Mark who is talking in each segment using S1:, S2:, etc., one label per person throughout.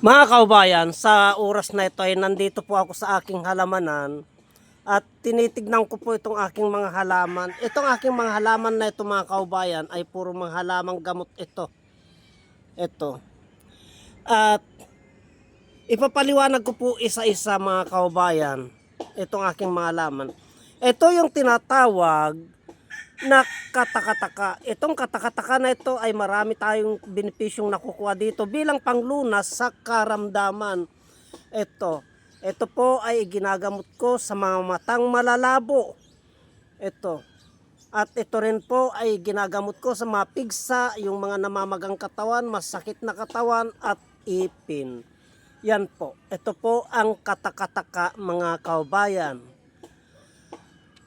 S1: Mga kaubayan, sa oras na ito ay nandito po ako sa aking halamanan at tinitignan ko po itong aking mga halaman. Itong aking mga halaman na ito mga kaubayan ay puro mga halamang gamot ito. Ito. At ipapaliwanag ko po isa-isa mga kaubayan itong aking mga halaman. Ito yung tinatawag na katakataka. Itong katakataka na ito ay marami tayong benepisyong nakukuha dito bilang panglunas sa karamdaman. Ito po ay ginagamot ko sa mga matang malalabo. Ito. At ito rin po ay ginagamot ko sa mga pigsa, yung mga namamagang katawan, masakit na katawan at ipin. Yan po. Ito po ang katakataka mga kaubayan.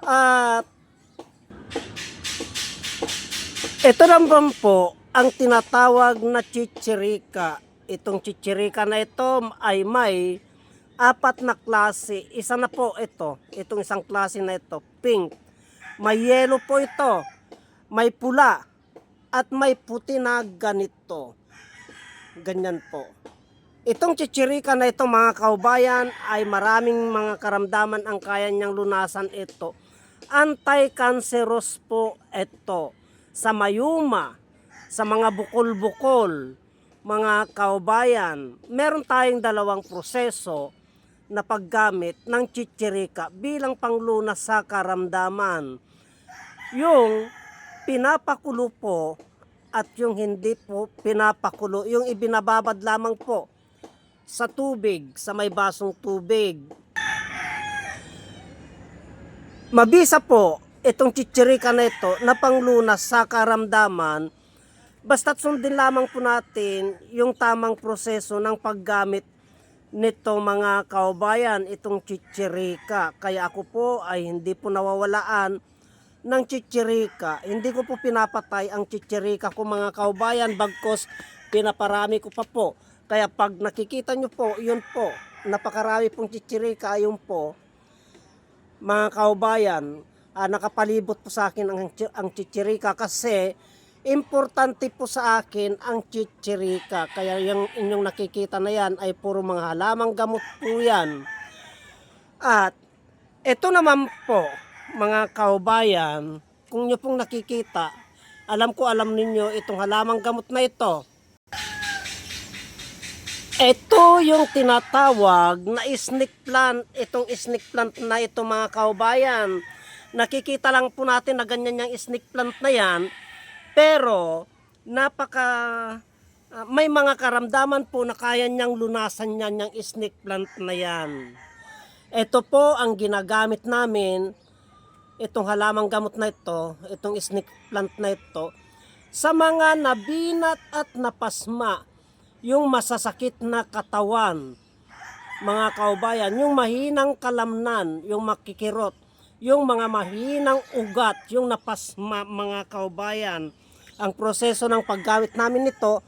S1: At ito naman po ang tinatawag na chichirika. Itong chichirika na ito ay may apat na klase. Isa na po ito. Itong isang klase na ito, pink. May yellow po ito. May pula. At may puti na ganito. Ganyan po. Itong chichirika na ito mga kaubayan ay maraming mga karamdaman ang kaya niyang lunasan ito. Anti-cancerous po ito. Sa mayuma, sa mga bukol-bukol, mga kaubayan, meron tayong dalawang proseso na paggamit ng chichirika bilang panglunas sa karamdaman. Yung pinapakulo po at yung hindi po pinapakulo, yung ibinababad lamang po sa tubig, sa may basong tubig. Mabisa po itong chichirika na ito na panglunas sa karamdaman, basta't sundin lamang po natin yung tamang proseso ng paggamit nito mga kaubayan, itong chichirika. Kaya ako po ay hindi po nawawalaan ng chichirika. Hindi ko po pinapatay ang chichirika ko mga kaubayan, bagkos pinaparami ko pa po. Kaya pag nakikita nyo po, yun po, napakarami pong chichirika, ayun po, mga kaubayan, nakapalibot po sa akin ang chichirika kasi importante po sa akin ang chichirika. Kaya yung inyong nakikita na yan ay puro mga halamang gamot po yan. At ito naman po mga kaubayan, kung nyo pong nakikita, alam ninyo itong halamang gamot na ito. Ito yung tinatawag na snake plant. Itong snake plant na ito mga kaubayan. Nakikita lang po natin na ganyan yung snake plant na yan. Pero may mga karamdaman po na kaya niyang lunasan yan yung snake plant na yan. Ito po ang ginagamit namin. Itong halamang gamot na ito. Itong snake plant na ito. Sa mga nabinat at napasma. Yung masasakit na katawan, mga kaubayan, yung mahinang kalamnan, yung makikirot, yung mga mahinang ugat, yung napasma mga kaubayan. Ang proseso ng paggamit namin nito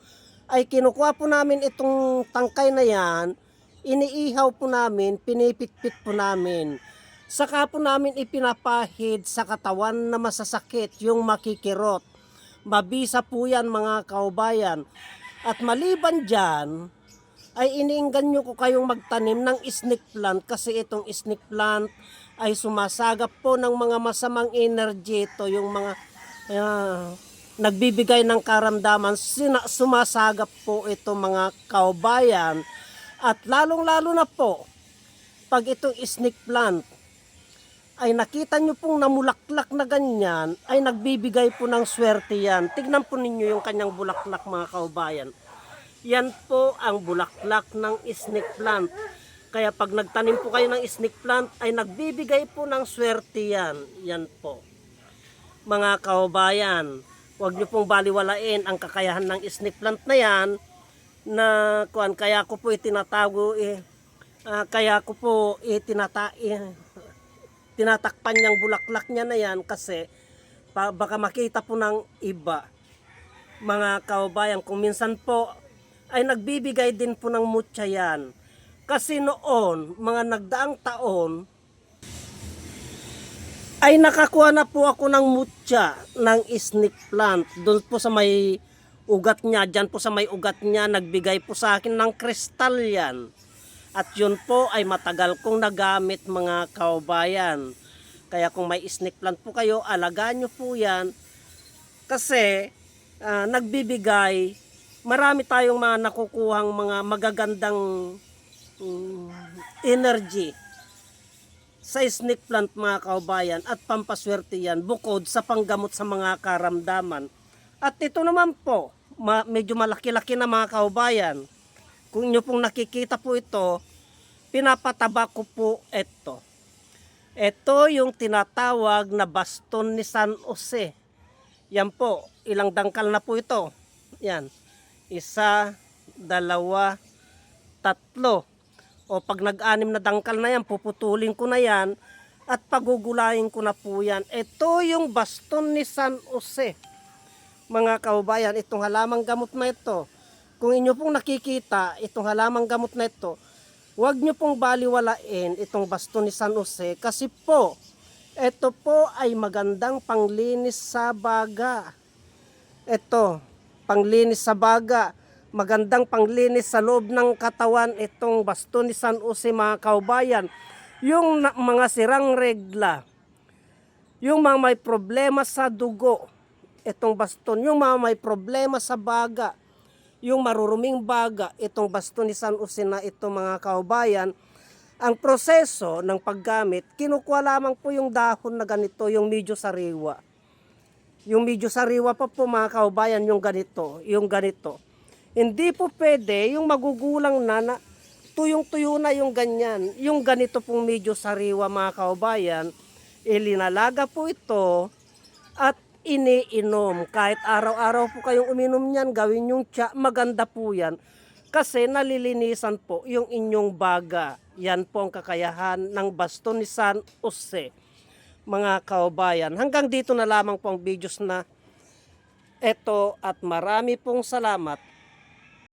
S1: ay kinukuha po namin itong tangkay na yan, iniihaw po namin, pinipitpit po namin. Saka po namin ipinapahid sa katawan na masasakit, yung makikirot. Mabisa po yan mga kaubayan. At maliban dyan, ay iniinggan nyo ko kayong magtanim ng snake plant kasi itong snake plant ay sumasagap po ng mga masamang energy. Ito yung mga nagbibigay ng karamdaman, sumasagap po ito mga kaubayan. At lalong-lalo na po, pag itong snake plant ay nakita nyo pong namulaklak na ganyan, ay nagbibigay po ng swerte yan. Tignan po ninyo yung kanyang bulaklak mga kaubayan. Yan po ang bulaklak ng snake plant. Kaya pag nagtanim po kayo ng snake plant, ay nagbibigay po ng swerte yan. Yan po. Mga kaubayan, huwag nyo pong baliwalain ang kakayahan ng snake plant na yan, na kaya ko po itinatago kaya ko po tinatakpan niyang bulaklak niya na yan kasi baka makita po ng iba. Mga kaubayan, kung minsan po ay nagbibigay din po ng mutya yan. Kasi noon, mga nagdaang taon, ay nakakuha na po ako ng mutya ng snake plant doon po sa may ugat niya, dyan po sa may ugat niya, nagbigay po sa akin ng kristal yan. At yun po ay matagal kong nagamit mga kaubayan. Kaya kung may snake plant po kayo, alagaan nyo po yan. Kasi nagbibigay, marami tayong mga nakukuhang mga magagandang energy sa snake plant mga kaubayan at pampaswerte yan bukod sa panggamot sa mga karamdaman. At ito naman po, medyo malaki-laki na mga kaubayan. Kung inyo pong nakikita po ito, pinapataba ko po ito. Ito yung tinatawag na baston ni San Jose. Yan po, ilang dangkal na po ito. Yan, 1, 2, 3. O pag nag-anim na dangkal na yan, puputulin ko na yan at pagugulayin ko na po yan. Ito yung baston ni San Jose. Mga kaubayan, itong halamang gamot na ito, kung inyo pong nakikita, itong halamang gamot na ito, huwag nyo pong baliwalain itong baston ni San Jose kasi po, ito po ay magandang panglinis sa baga. Ito, panglinis sa baga, magandang panglinis sa loob ng katawan itong baston ni San Jose mga kaubayan. Yung mga sirang regla, yung mga may problema sa dugo, itong baston, yung mga may problema sa baga, yung maruruming baga, itong baston ni San Jose na ito mga kaubayan, ang proseso ng paggamit, kinukuha lamang po yung dahon na ganito, yung medyo sariwa. Yung medyo sariwa pa po mga kaubayan, yung ganito, yung ganito. Hindi po pwede yung magugulang na tuyong-tuyo na yung ganyan. Yung ganito pong medyo sariwa mga kaubayan, ilinalaga po ito at iniinom. Kahit araw-araw po kayong uminom niyan, gawin yung tsa, maganda po yan. Kasi nalilinisan po yung inyong baga. Yan po ang kakayahan ng baston ni San Jose. Mga kaubayan, hanggang dito na lamang po ang videos na ito at marami pong salamat